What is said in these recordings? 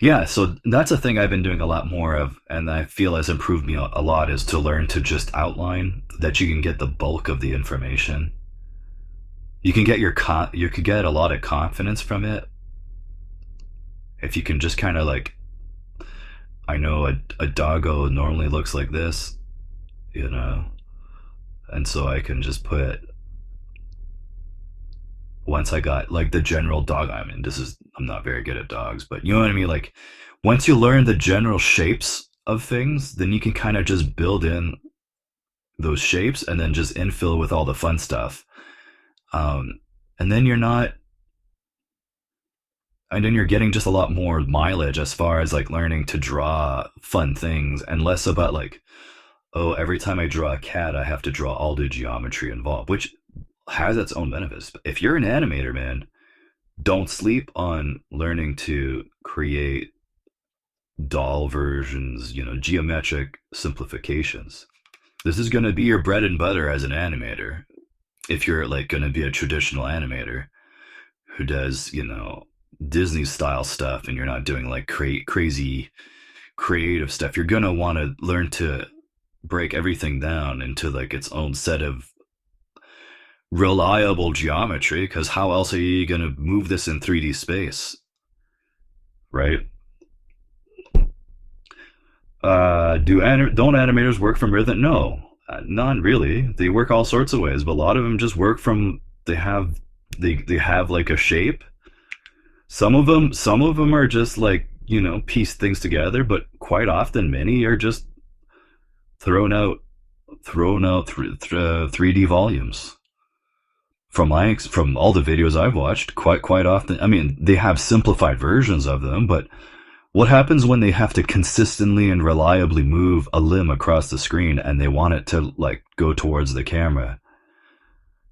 Yeah, so that's a thing I've been doing a lot more of, and I feel has improved me a lot is to learn to just outline that you can get the bulk of the information. You can get you could get a lot of confidence from it if you can just kind of like, I know a doggo normally looks like this, you know, and so I can just put, once I got like the general dog. I mean, I'm not very good at dogs, but you know what I mean. Like, once you learn the general shapes of things, then you can kind of just build in those shapes and then just infill with all the fun stuff. Um, and then you're not, and then you're getting just a lot more mileage as far as like learning to draw fun things and less about like, oh, every time I draw a cat, I have to draw all the geometry involved, which has its own benefits. If you're an animator, man, don't sleep on learning to create doll versions, geometric simplifications. This is going to be your bread and butter as an animator. If you're like going to be a traditional animator who does, Disney style stuff and you're not doing like crazy creative stuff, you're going to want to learn to break everything down into like its own set of reliable geometry, because how else are you going to move this in 3D space, right? Don't animators work from rhythm? No, not really. They work all sorts of ways, but a lot of them just work from, they have like a shape. Some of them are just like, piece things together, but quite often many are just thrown out thrown out 3D volumes. From all the videos I've watched, quite often, I mean, they have simplified versions of them, but what happens when they have to consistently and reliably move a limb across the screen and they want it to like go towards the camera?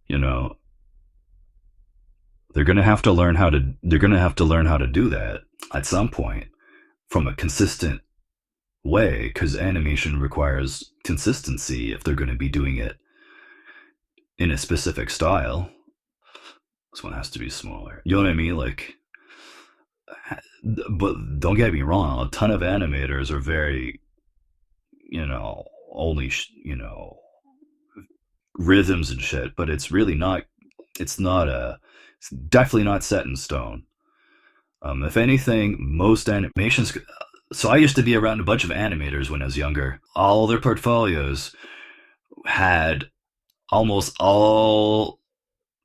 You know, they're gonna have to learn how to do that at some point from a consistent way, because animation requires consistency if they're going to be doing it in a specific style. This one has to be smaller. You know what I mean? Like, but don't get me wrong. A ton of animators are very, only, rhythms and shit. But it's really not. It's not a. It's definitely not set in stone. If anything, most animations. So I used to be around a bunch of animators when I was younger. All their portfolios had almost all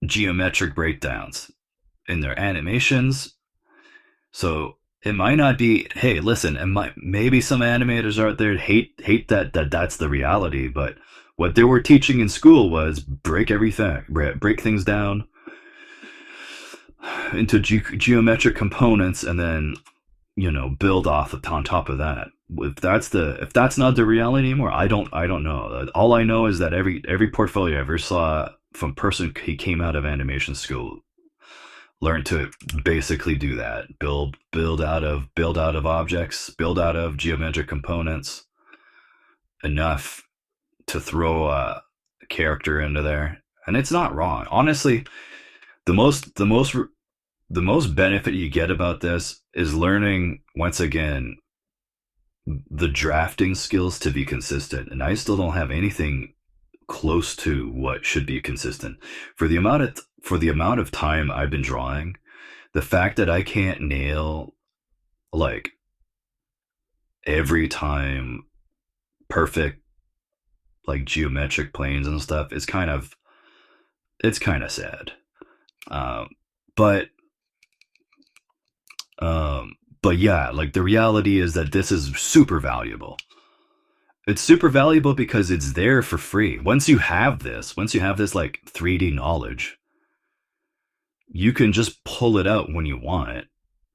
geometric breakdowns in their animations. So it might not be, hey, listen, maybe some animators out there hate that's the reality, but what they were teaching in school was break things down into geometric components, and then build off on top of that. If that's not the reality anymore, I don't know. All I know is that every portfolio I ever saw from person who came out of animation school learned to basically do that. Build out of objects, build out of geometric components enough to throw a character into there. And it's not wrong. Honestly, the most benefit you get about this is learning, once again, the drafting skills to be consistent. And I still don't have anything close to what should be consistent for the amount of time I've been drawing. The fact that I can't nail like every time perfect like geometric planes and stuff is kind of sad. Um, but but yeah, like the reality is that this is super valuable. It's super valuable because it's there for free. Once you have this like 3D knowledge, you can just pull it out when you want it,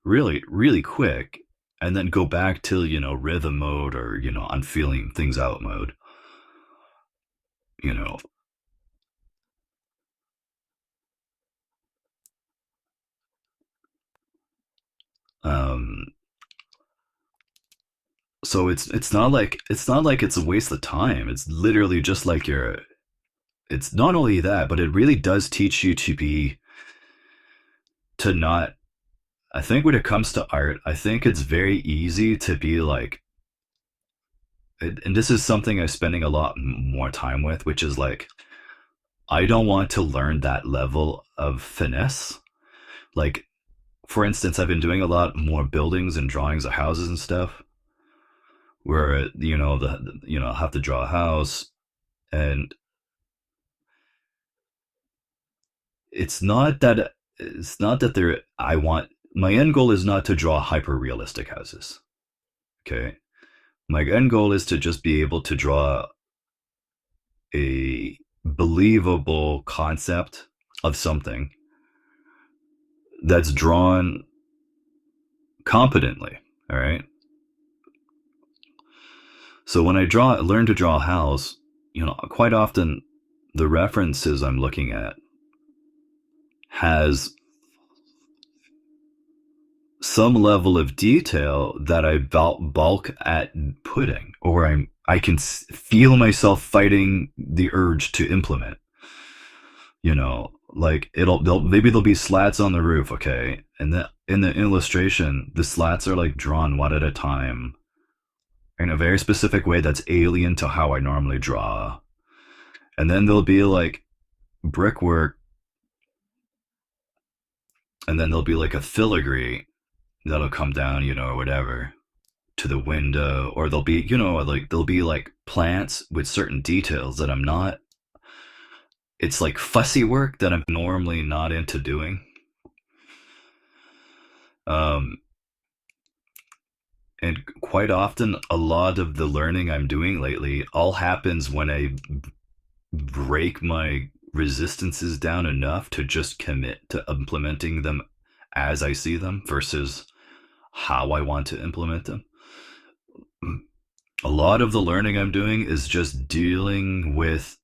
really, really quick, and then go back to, rhythm mode, or, I'm feeling things out mode, you know. Um, so it's not like it's a waste of time. It's literally just like it's not only that, but it really does teach you to not, I think when it comes to art, I think it's very easy to be like, and this is something I'm spending a lot more time with, which is like, I don't want to learn that level of finesse. Like, for instance, I've been doing a lot more buildings and drawings of houses and stuff, where I have to draw a house, and it's not that they're. I want my end goal is not to draw hyper realistic houses. Okay, my end goal is to just be able to draw a believable concept of something that's drawn competently. All right. So when I learn to draw a house, quite often the references I'm looking at has some level of detail that I balk at putting, or I can feel myself fighting the urge to implement. Like maybe there'll be slats on the roof, okay, and in the illustration, the slats are like drawn one at a time in a very specific way that's alien to how I normally draw. And then there'll be like brickwork, and then there'll be like a filigree that'll come down, or whatever, to the window, or there'll be like plants with certain details that I'm not. It's like fussy work that I'm normally not into doing. Um, and quite often, a lot of the learning I'm doing lately all happens when I break my resistances down enough to just commit to implementing them as I see them versus how I want to implement them. A lot of the learning I'm doing is just dealing with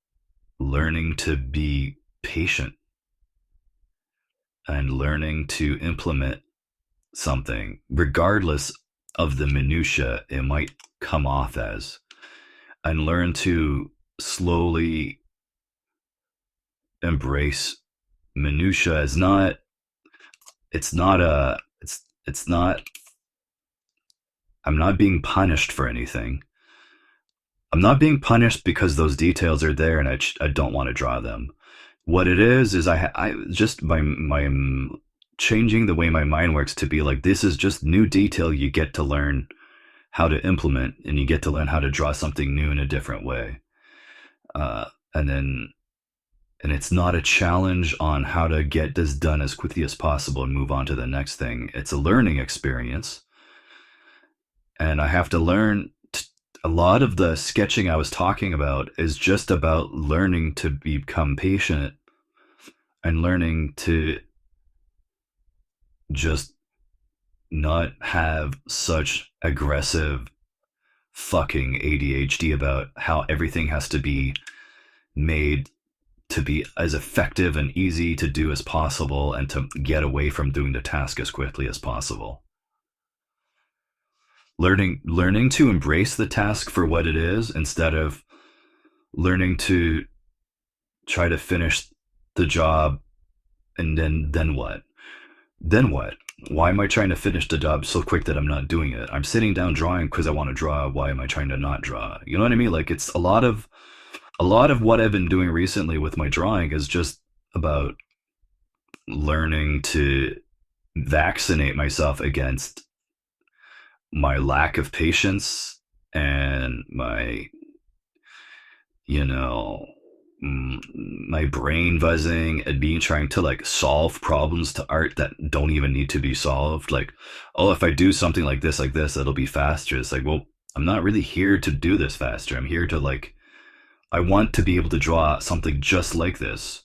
learning to be patient and learning to implement something, regardless of the minutia it might come off as, and learn to slowly embrace minutia as not. It's not a. It's not. I'm not being punished for anything. I'm not being punished because those details are there and I don't want to draw them. What it is I just my changing the way my mind works to be like, this is just new detail you get to learn how to implement, and you get to learn how to draw something new in a different way. And then, and it's not a challenge on how to get this done as quickly as possible and move on to the next thing. It's a learning experience. And I have to learn. A lot of the sketching I was talking about is just about learning to become patient and learning to just not have such aggressive fucking ADHD about how everything has to be made to be as effective and easy to do as possible, and to get away from doing the task as quickly as possible. Learning to embrace the task for what it is, instead of learning to try to finish the job, and then what? Then what? Why am I trying to finish the job so quick that I'm not doing it? I'm sitting down drawing because I want to draw. Why am I trying to not draw? You know what I mean? Like, it's a lot of what I've been doing recently with my drawing is just about learning to vaccinate myself against my lack of patience and my, you know, my brain buzzing and being trying to like solve problems to art that don't even need to be solved. Like, oh, if I do something like this, it'll be faster. It's like, well, I'm not really here to do this faster. I'm here to like, I want to be able to draw something just like this.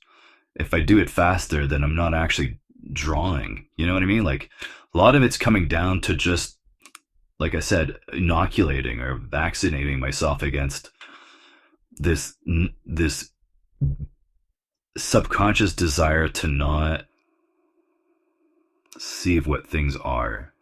If I do it faster, then I'm not actually drawing. You know what I mean? Like, a lot of it's coming down to just, like I said, inoculating or vaccinating myself against this subconscious desire to not see what things are.